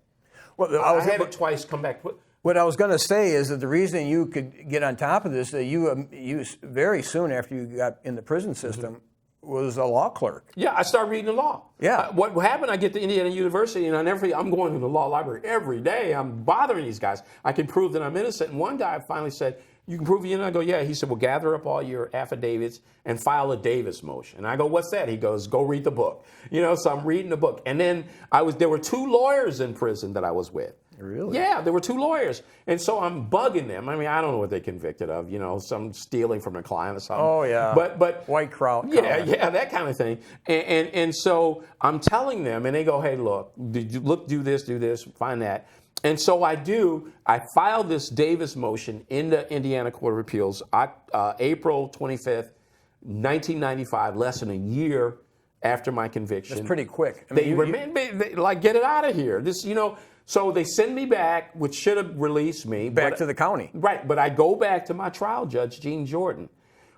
Well, I had it twice come back.
What I was going to say is that the reason you could get on top of this, that you very soon after you got in the prison system, was a law clerk.
Yeah, I started reading the law.
Yeah.
What happened, I get to Indiana University, and I'm going to the law library every day. I'm bothering these guys. I can prove that I'm innocent. And one guy finally said, you can prove you're innocent? I go, yeah. He said, well, gather up all your affidavits and file a Davis motion. And I go, what's that? He goes, go read the book. So I'm reading the book. And then there were 2 lawyers in prison that I was with.
Really?
Yeah, there were 2 lawyers. And so I'm bugging them. I mean, I don't know what they convicted of, some stealing from a client or something.
Oh, yeah.
But
white crowd.
Yeah, that kind of thing. And so I'm telling them, and they go, hey, look, do this, find that. And so I do. I filed this Davis motion in the Indiana Court of Appeals April 25th, 1995, less than a year after my conviction.
That's pretty quick.
I mean, they get it out of here. So they send me back, which should have released me.
Back to the county.
Right, but I go back to my trial judge, Gene Jordan.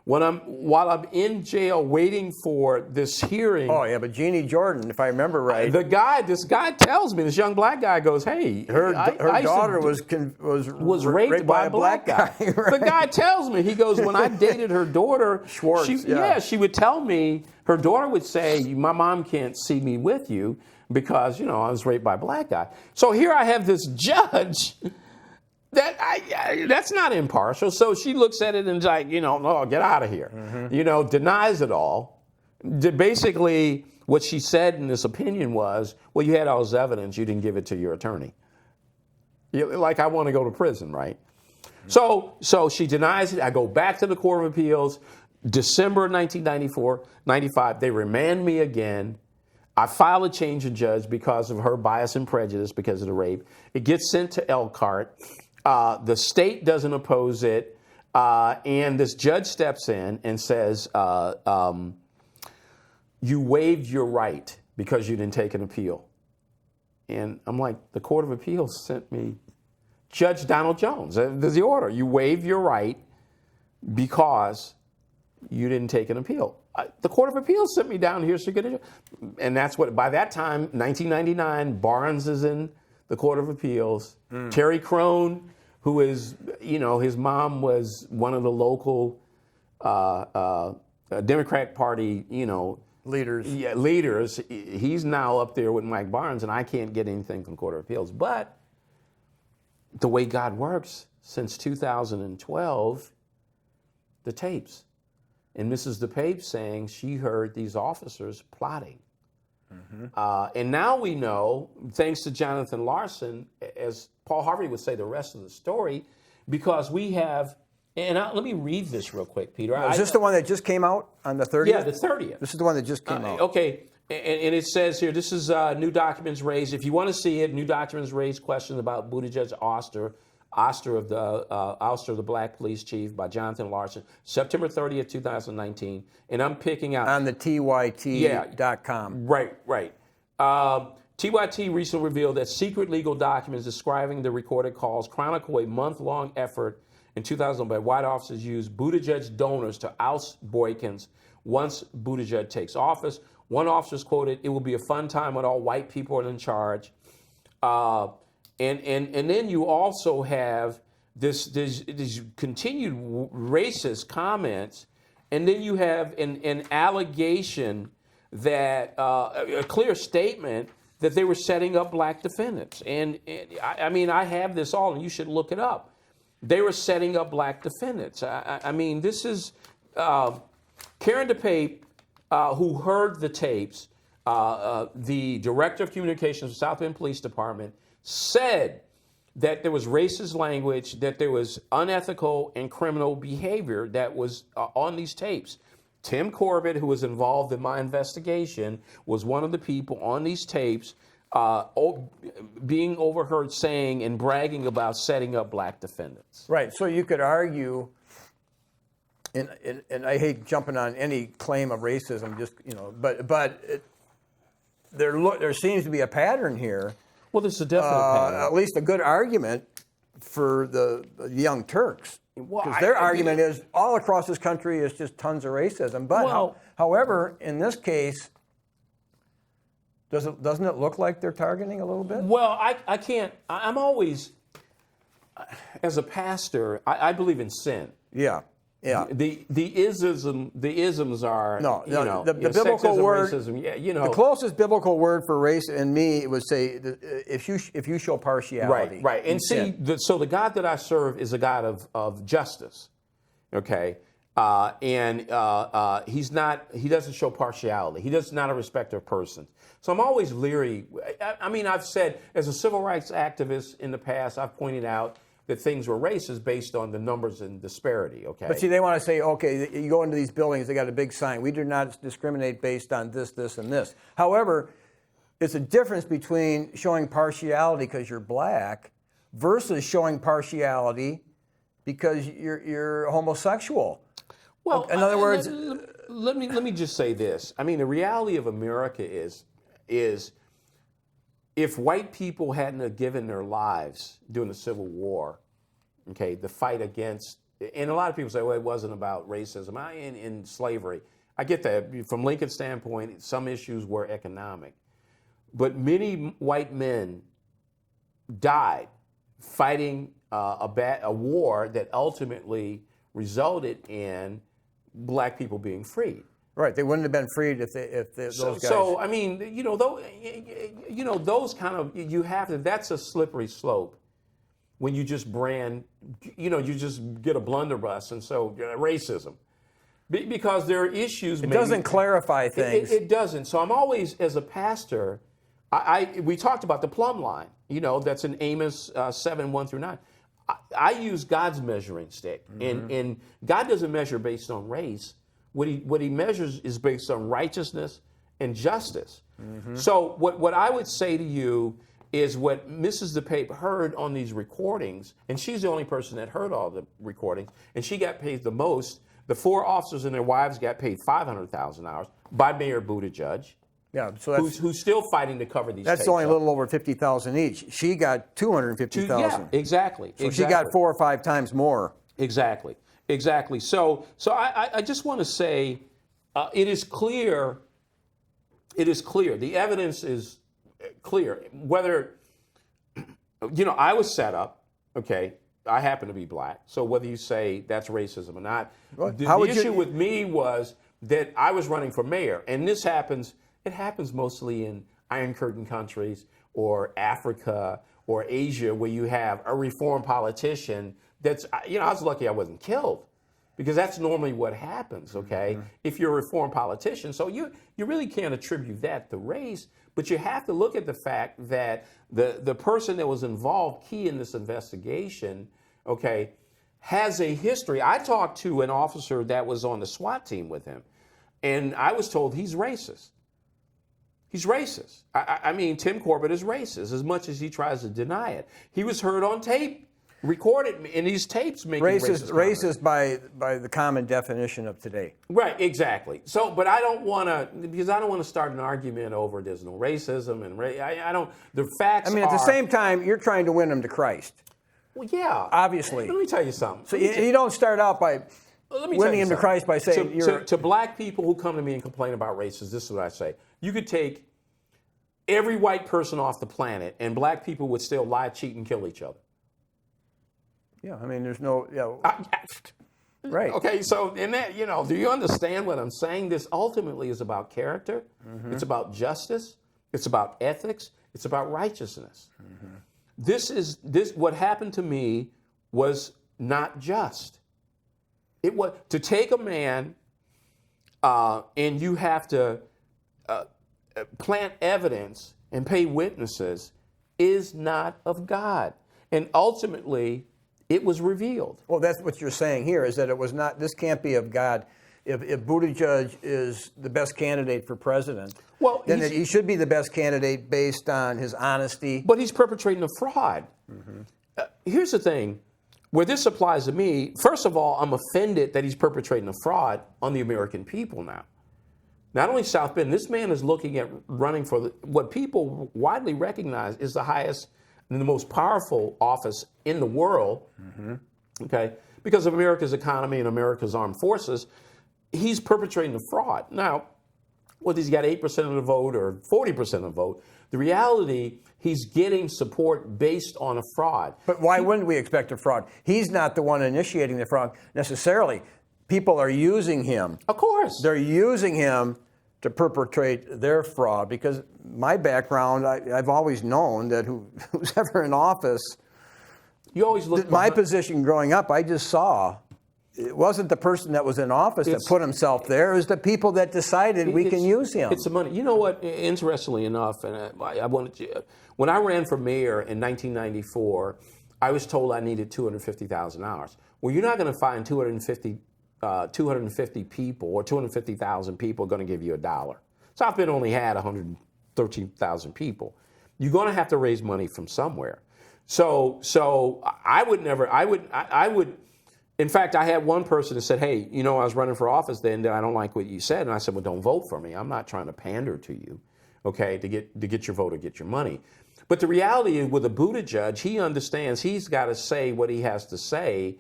while I'm in jail waiting for this hearing.
Oh yeah, but Jeannie Jordan, if I remember right,
This guy tells me, this young black guy goes, "Hey,
her daughter was
raped by a black guy."
Right.
The guy tells me, he goes, when I dated her daughter,
Schwartz,
she would tell me, her daughter would say, "My mom can't see me with you because I was raped by a black guy." So here I have this judge. That's not impartial. So she looks at it and is like, no, get out of here. Mm-hmm. Denies it all. Basically, what she said in this opinion was, well, you had all this evidence, you didn't give it to your attorney. Like, I want to go to prison, right? Mm-hmm. So she denies it. I go back to the Court of Appeals, December 1995. They remand me again. I file a change of judge because of her bias and prejudice because of the rape. It gets sent to Elkhart. The state doesn't oppose it, and this judge steps in and says, you waived your right because you didn't take an appeal. And I'm like, the Court of Appeals sent me Judge Donald Jones. There's the order. You waived your right because you didn't take an appeal. The Court of Appeals sent me down here to get it. And that's what, by that time, 1999, Barnes is in the Court of Appeals. Terry Crone, who is, his mom was one of the local Democratic Party,
leaders.
Yeah, leaders. He's now up there with Mike Barnes, and I can't get anything from the Court of Appeals. But the way God works, since 2012, the tapes. And Mrs. DePape saying she heard these officers plotting. Mm-hmm. And now we know, thanks to Jonathan Larson, as Paul Harvey would say, the rest of the story, because we have, let me read this real quick, Peter.
Is this the one that just came out on the 30th?
Yeah, the 30th.
This is the one that just came out.
Okay, and it says here, this is new documents raised. If you want to see it, new documents raised questions about Buttigieg ouster of the black police chief by Jonathan Larson, September 30th, 2019. And I'm picking out.
On the TYT.com.
Right. TYT recently revealed that secret legal documents describing the recorded calls chronicle a month-long effort in 2000 by white officers used Buttigieg's donors to oust Boykins once Buttigieg takes office. One officer is quoted, "It will be a fun time when all white people are in charge." And then you also have these continued racist comments, and then you have an allegation that a clear statement that they were setting up black defendants. And I mean, I have this all, and you should look it up. They were setting up black defendants. I mean, this is Karen DePape, who heard the tapes, the director of communications of South Bend Police Department, said that there was racist language, that there was unethical and criminal behavior that was on these tapes. Tim Corbett, who was involved in my investigation, was one of the people on these tapes being overheard saying and bragging about setting up black defendants.
Right. So you could argue, and I hate jumping on any claim of racism, but there seems to be a pattern here.
Well, there's a definite pattern.
At least a good argument for the Young Turks. Because their argument is all across this country is just tons of racism. But however, in this case, doesn't it look like they're targeting a little bit?
Well, I can't. I'm always, as a pastor, I believe in sin.
Yeah. Yeah.
The isms are
the biblical
sexism,
word.
Racism,
the closest biblical word for race in me it would say if you show partiality.
Right. And see, so the God that I serve is a God of justice. Okay. And he doesn't show partiality. He does not a respecter of persons. So I'm always leery. I mean, I've said as a civil rights activist in the past, I've pointed out that things were racist based on the numbers and disparity, okay?
But see, they want to say, okay, you go into these buildings, they got a big sign. We do not discriminate based on this, this, and this. However, it's a difference between showing partiality because you're black versus showing partiality because you're homosexual.
Well,
in other words...
Let me just say this. I mean, the reality of America is if white people hadn't have given their lives during the Civil War, okay, the fight against And a lot of people say, well, it wasn't about racism. In slavery, I get that. From Lincoln's standpoint, some issues were economic. But many white men died fighting a war that ultimately resulted in black people being freed.
Right, they wouldn't have been freed if those guys.
So I mean, those kind of you have to. That's a slippery slope when you just brand. You just get a blunderbuss, and so racism, because there are issues.
It doesn't clarify things.
It doesn't. So I'm always, as a pastor, we talked about the plumb line. That's in Amos 7:1-9. I use God's measuring stick, and God doesn't measure based on race. What he measures is based on righteousness and justice. So what I would say to you is what Mrs. DePape heard on these recordings, and she's the only person that heard all the recordings, and she got paid the most. The 4 officers and their wives got paid $500,000 by Mayor Buttigieg.
Yeah, so that's
who's still fighting to cover these.
That's only a little over $50,000 each. She got $250,000.
Yeah, exactly.
So she got 4 or 5 times more.
Exactly. So I just want to say, it is clear. It is clear. The evidence is clear. Whether I was set up. Okay, I happen to be black. So whether you say that's racism or not, the issue with me was that I was running for mayor, and this happens. It happens mostly in Iron Curtain countries or Africa or Asia, where you have a reform politician that's, I was lucky I wasn't killed, because that's normally what happens, okay, if you're a reform politician. So you really can't attribute that to race, but you have to look at the fact that the person that was involved, key in this investigation, okay, has a history. I talked to an officer that was on the SWAT team with him, and I was told he's racist. He's racist. I mean, Tim Corbett is racist, as much as he tries to deny it. He was heard on tape, recorded, and these tapes making
racist by the common definition of today.
Right, exactly. So, but I don't want to start an argument over there's no racism and I don't. The facts.
I mean, at the same time, you're trying to win them to Christ.
Well, yeah.
Obviously.
Let me tell you something.
So you don't start out by winning him to Christ by saying
to black people who come to me and complain about racism. This is what I say. You could take every white person off the planet, and black people would still lie, cheat, and kill each other.
Yeah, I mean, there's no, right.
Okay, so in that, do you understand what I'm saying? This ultimately is about character. It's about justice. It's about ethics. It's about righteousness. What happened to me was not just. It was to take a man, and you have to plant evidence and pay witnesses is not of God. And ultimately, it was revealed.
Well, that's what you're saying here, is that it was not, this can't be of God. If Buttigieg is the best candidate for president, then he should be the best candidate based on his honesty.
But he's perpetrating a fraud. Here's the thing. Where this applies to me, first of all, I'm offended that he's perpetrating a fraud on the American people now. Not only South Bend, this man is looking at running for what people widely recognize is the highest and the most powerful office in the world, okay, because of America's economy and America's armed forces. He's perpetrating a fraud. Now, whether he's got 8% of the vote or 40% of the vote, the reality, he's getting support based on a fraud.
But why wouldn't we expect a fraud? He's not the one initiating the fraud necessarily. People are using him.
Of course.
They're using him to perpetrate their fraud, because my background, I've always known that who's ever in office,
you always look.
My position growing up, I just saw, it wasn't the person that was in office that put himself there. It was the people that decided we can use him.
It's the money. You know what? Interestingly enough, and I wanted to, when I ran for mayor in 1994, I was told I needed $250,000. Well, you're not going to find 250 people or 250,000 people going to give you $1. South Bend only had 113,000 people. You're going to have to raise money from somewhere. So I would. In fact, I had one person that said, "Hey, I was running for office then. I don't like what you said." And I said, "Well, don't vote for me. I'm not trying to pander to you, okay, to get your vote or get your money." But the reality is, with a Buttigieg, he understands he's got to say what he has to say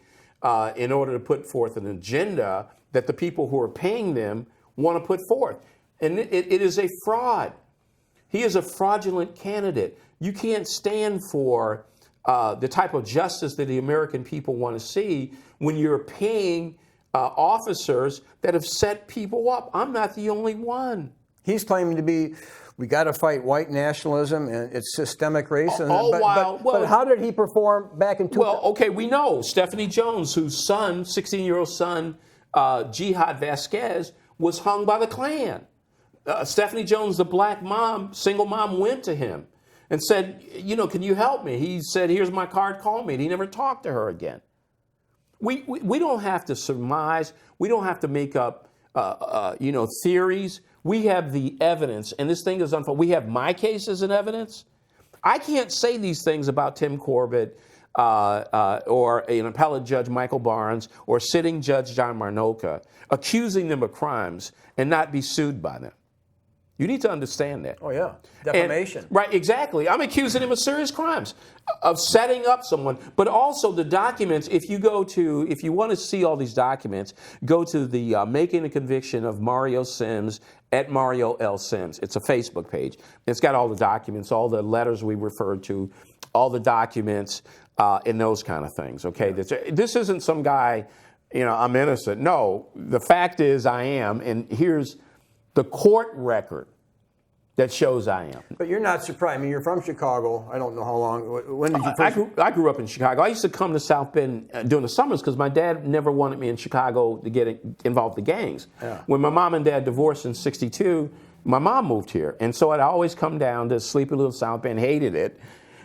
in order to put forth an agenda that the people who are paying them want to put forth. And it is a fraud. He is a fraudulent candidate. You can't stand for the type of justice that the American people want to see when you're paying officers that have set people up. I'm not the only one.
He's claiming to be, we got to fight white nationalism and it's systemic racism. But how did he perform back in 2000?
Well, okay, we know Stephanie Jones, whose son, 16-year-old son, Jihad Vasquez, was hung by the Klan. Stephanie Jones, the black mom, single mom, went to him and said, can you help me? He said, here's my card, call me. And he never talked to her again. We don't have to surmise. We don't have to make up, theories. We have the evidence, and this thing is unfolding. We have my case as an evidence. I can't say these things about Tim Corbett or an appellate judge, Michael Barnes, or sitting judge, John Marnoka, accusing them of crimes and not be sued by them. You need to understand that.
Oh, yeah. Defamation.
Right, exactly. I'm accusing him of serious crimes, of setting up someone. But also the documents, if you want to see all these documents, go to the Making a Conviction of Mario Sims at Mario L. Sims. It's a Facebook page. It's got all the documents, all the letters we referred to, all the documents, and those kind of things, okay? This isn't some guy, I'm innocent. No, the fact is I am, and here's the court record that shows I am.
But you're not surprised. I mean, you're from Chicago. I don't know how long. When did you first?
I grew up in Chicago. I used to come to South Bend during the summers because my dad never wanted me in Chicago to get involved in gangs. Yeah. When my mom and dad divorced in '62, my mom moved here. And so I'd always come down to sleepy little South Bend, hated it.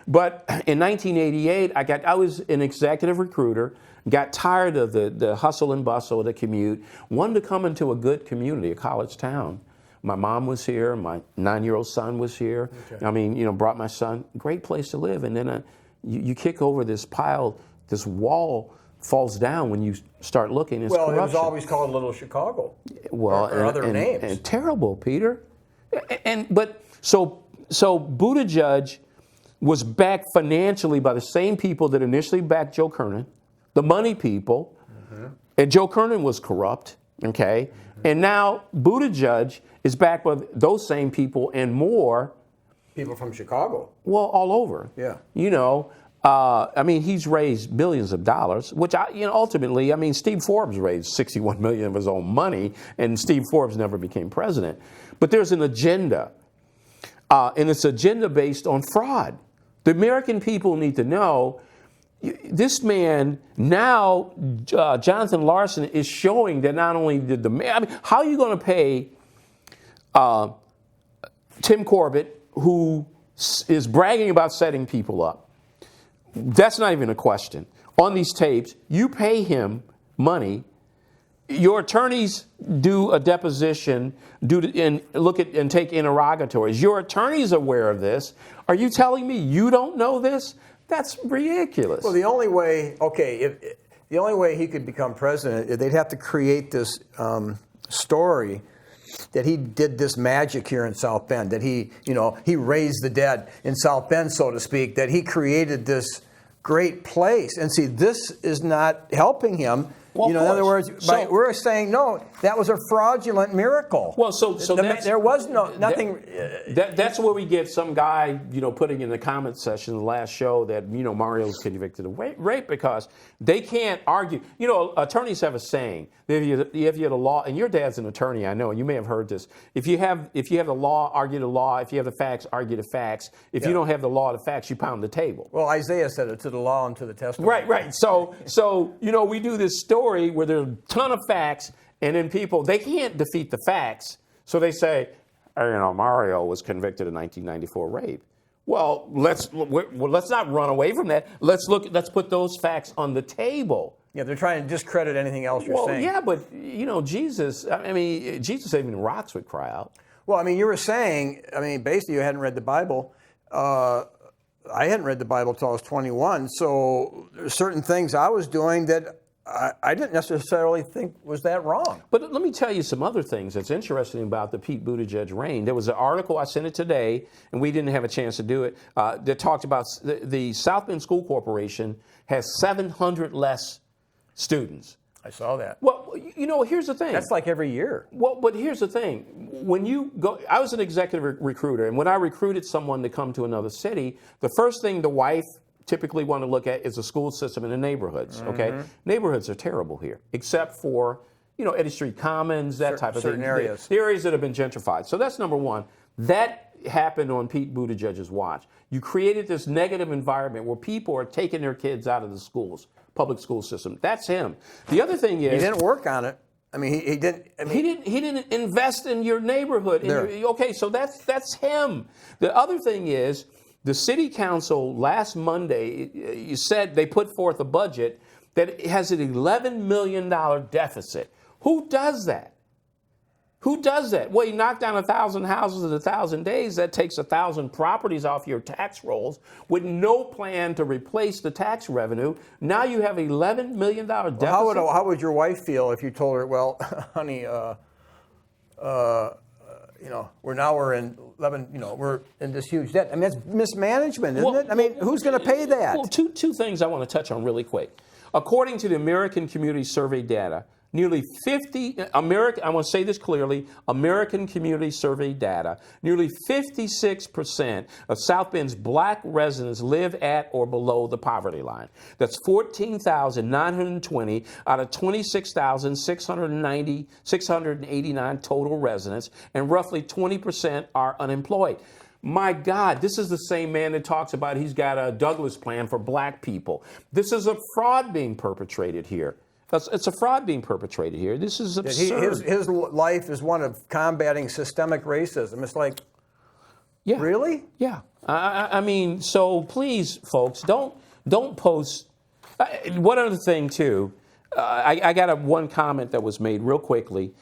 But in 1988, I was an executive recruiter, got tired of the hustle and bustle of the commute, wanted to come into a good community, a college town. My mom was here, my 9-year-old son was here. Okay. I mean, brought my son, great place to live. And then you kick over this pile, this wall falls down when you start looking. It's corruption.
It was always called Little Chicago.
Well,
or other names.
And terrible, Peter. So Buttigieg was backed financially by the same people that initially backed Joe Kernan, the money people, and Joe Kernan was corrupt, okay? And now Buttigieg is backed by those same people and more.
People from Chicago.
Well, all over.
Yeah.
He's raised millions of dollars, which ultimately, Steve Forbes raised $61 million of his own money, and Steve Forbes never became president. But there's an agenda, and it's agenda based on fraud. The American people need to know this man now, Jonathan Larson, is showing that not only did how are you going to pay Tim Corbett, who is bragging about setting people up? That's not even a question. On these tapes, you pay him money. Your attorneys do a deposition, and take interrogatories. Your attorney's aware of this. Are you telling me you don't know this? That's ridiculous.
Well, the only way he could become president, they'd have to create this story that he did this magic here in South Bend, that he raised the dead in South Bend, so to speak, that he created this great place. And see, this is not helping him.
Well,
in other words, we're saying, no, that was a fraudulent miracle.
Well,
there was nothing.
That's where we get some guy, putting in the comment section the last show that, Mario was convicted of rape, because they can't argue. Attorneys have a saying. If you have the law, and your dad's an attorney, I know, and you may have heard this. If you have the law, argue the law. If you have the facts, argue the facts. If you don't have the law or the facts, you pound the table.
Well, Isaiah said it, to the law and to the testimony.
Right. So we do this story where there's a ton of facts, and then people, they can't defeat the facts, so they say, Mario was convicted of 1994 rape. Well, let's not run away from that. Let's put those facts on the table.
Yeah, they're trying to discredit anything else you're saying.
Yeah, but Jesus, Jesus even rocks would cry out.
Well, you were saying, basically you hadn't read the Bible. I hadn't read the Bible until I was 21, so there's certain things I was doing that I didn't necessarily think was that wrong.
But let me tell you some other things that's interesting about the Pete Buttigieg reign. There was an article, I sent it today, and we didn't have a chance to do it, that talked about the South Bend School Corporation has 700 less students.
I saw that.
Well, here's the thing.
That's like every year.
Well, but here's the thing. When you go, I was an executive recruiter, and when I recruited someone to come to another city, the first thing the wife typically want to look at is the school system in the neighborhoods, okay? Neighborhoods are terrible here, except for, Eddy Street Commons, that type of thing.
Certain areas.
The areas that have been gentrified. So that's number one. That happened on Pete Buttigieg's watch. You created this negative environment where people are taking their kids out of the schools, public school system. That's him. The other thing is...
He didn't work on it. I mean, he didn't...
He didn't invest in your neighborhood. Okay, so that's him. The other thing is, the city council last Monday, you said they put forth a budget that has an $11 million deficit. Who does that? Who does that? Well, you knock down 1,000 houses in 1,000 days. That takes 1,000 properties off your tax rolls with no plan to replace the tax revenue. Now you have $11 million deficit.
Well, how would your wife feel if you told her, well, honey, we're in 11, we're in this huge debt. I mean, that's mismanagement, isn't it? I mean, who's going to pay that?
Well, two things I want to touch on really quick. According to the American Community Survey data, nearly 56% of South Bend's black residents live at or below the poverty line. That's 14,920 out of 26,689 total residents, and roughly 20% are unemployed. My God, this is the same man that talks about he's got a Douglas plan for black people. This is a fraud being perpetrated here. It's a fraud being perpetrated here. This is absurd.
His life is one of combating systemic racism. It's like,
yeah.
Really?
Yeah. I mean, so please, folks, don't post. One other thing, too. I got one comment that was made real quickly.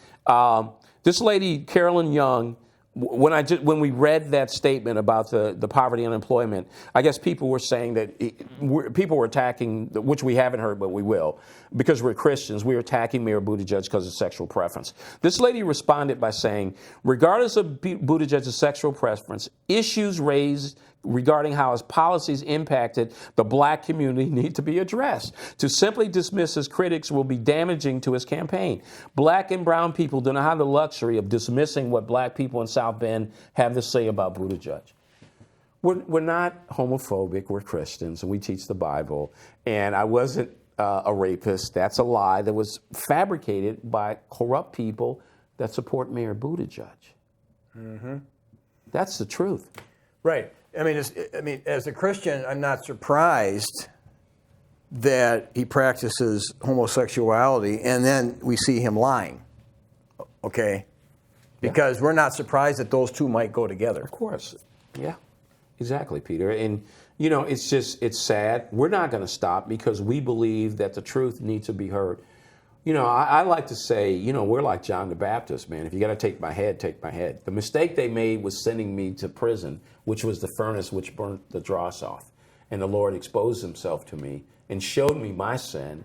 This lady, Carolyn Young, when we read that statement about the poverty and unemployment, I guess people were saying that people were attacking, which we haven't heard, but we will, because we're Christians, we're attacking Mayor Buttigieg because of sexual preference. This lady responded by saying, regardless of Buttigieg's sexual preference, issues raised regarding how his policies impacted the black community need to be addressed. To simply dismiss his critics will be damaging to his campaign. Black and brown people do not have the luxury of dismissing what black people in South Bend have to say about Buttigieg. We're not homophobic, we're Christians, and we teach the Bible. And I wasn't a rapist. That's a lie that was fabricated by corrupt people that support Mayor Buttigieg. Mm-hmm. That's the truth.
Right. I mean, as a Christian, I'm not surprised that he practices homosexuality, and then we see him lying. Okay? Because we're not surprised that those two might go together.
Of course. Yeah. Exactly, Peter. And, it's sad. We're not going to stop because we believe that the truth needs to be heard. I like to say, we're like John the Baptist, man. If you got to take my head, take my head. The mistake they made was sending me to prison, which was the furnace which burnt the dross off. And the Lord exposed himself to me and showed me my sin.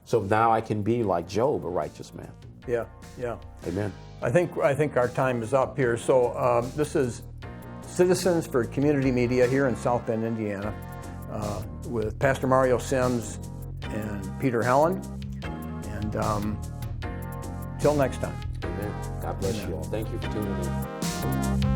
So now I can be like Job, a righteous man.
Yeah, yeah.
Amen.
I think our time is up here. So this is Citizens for Community Media here in South Bend, Indiana, with Pastor Mario Sims and Peter Helen. And till next time.
Amen. God bless you all. Thank you for tuning in.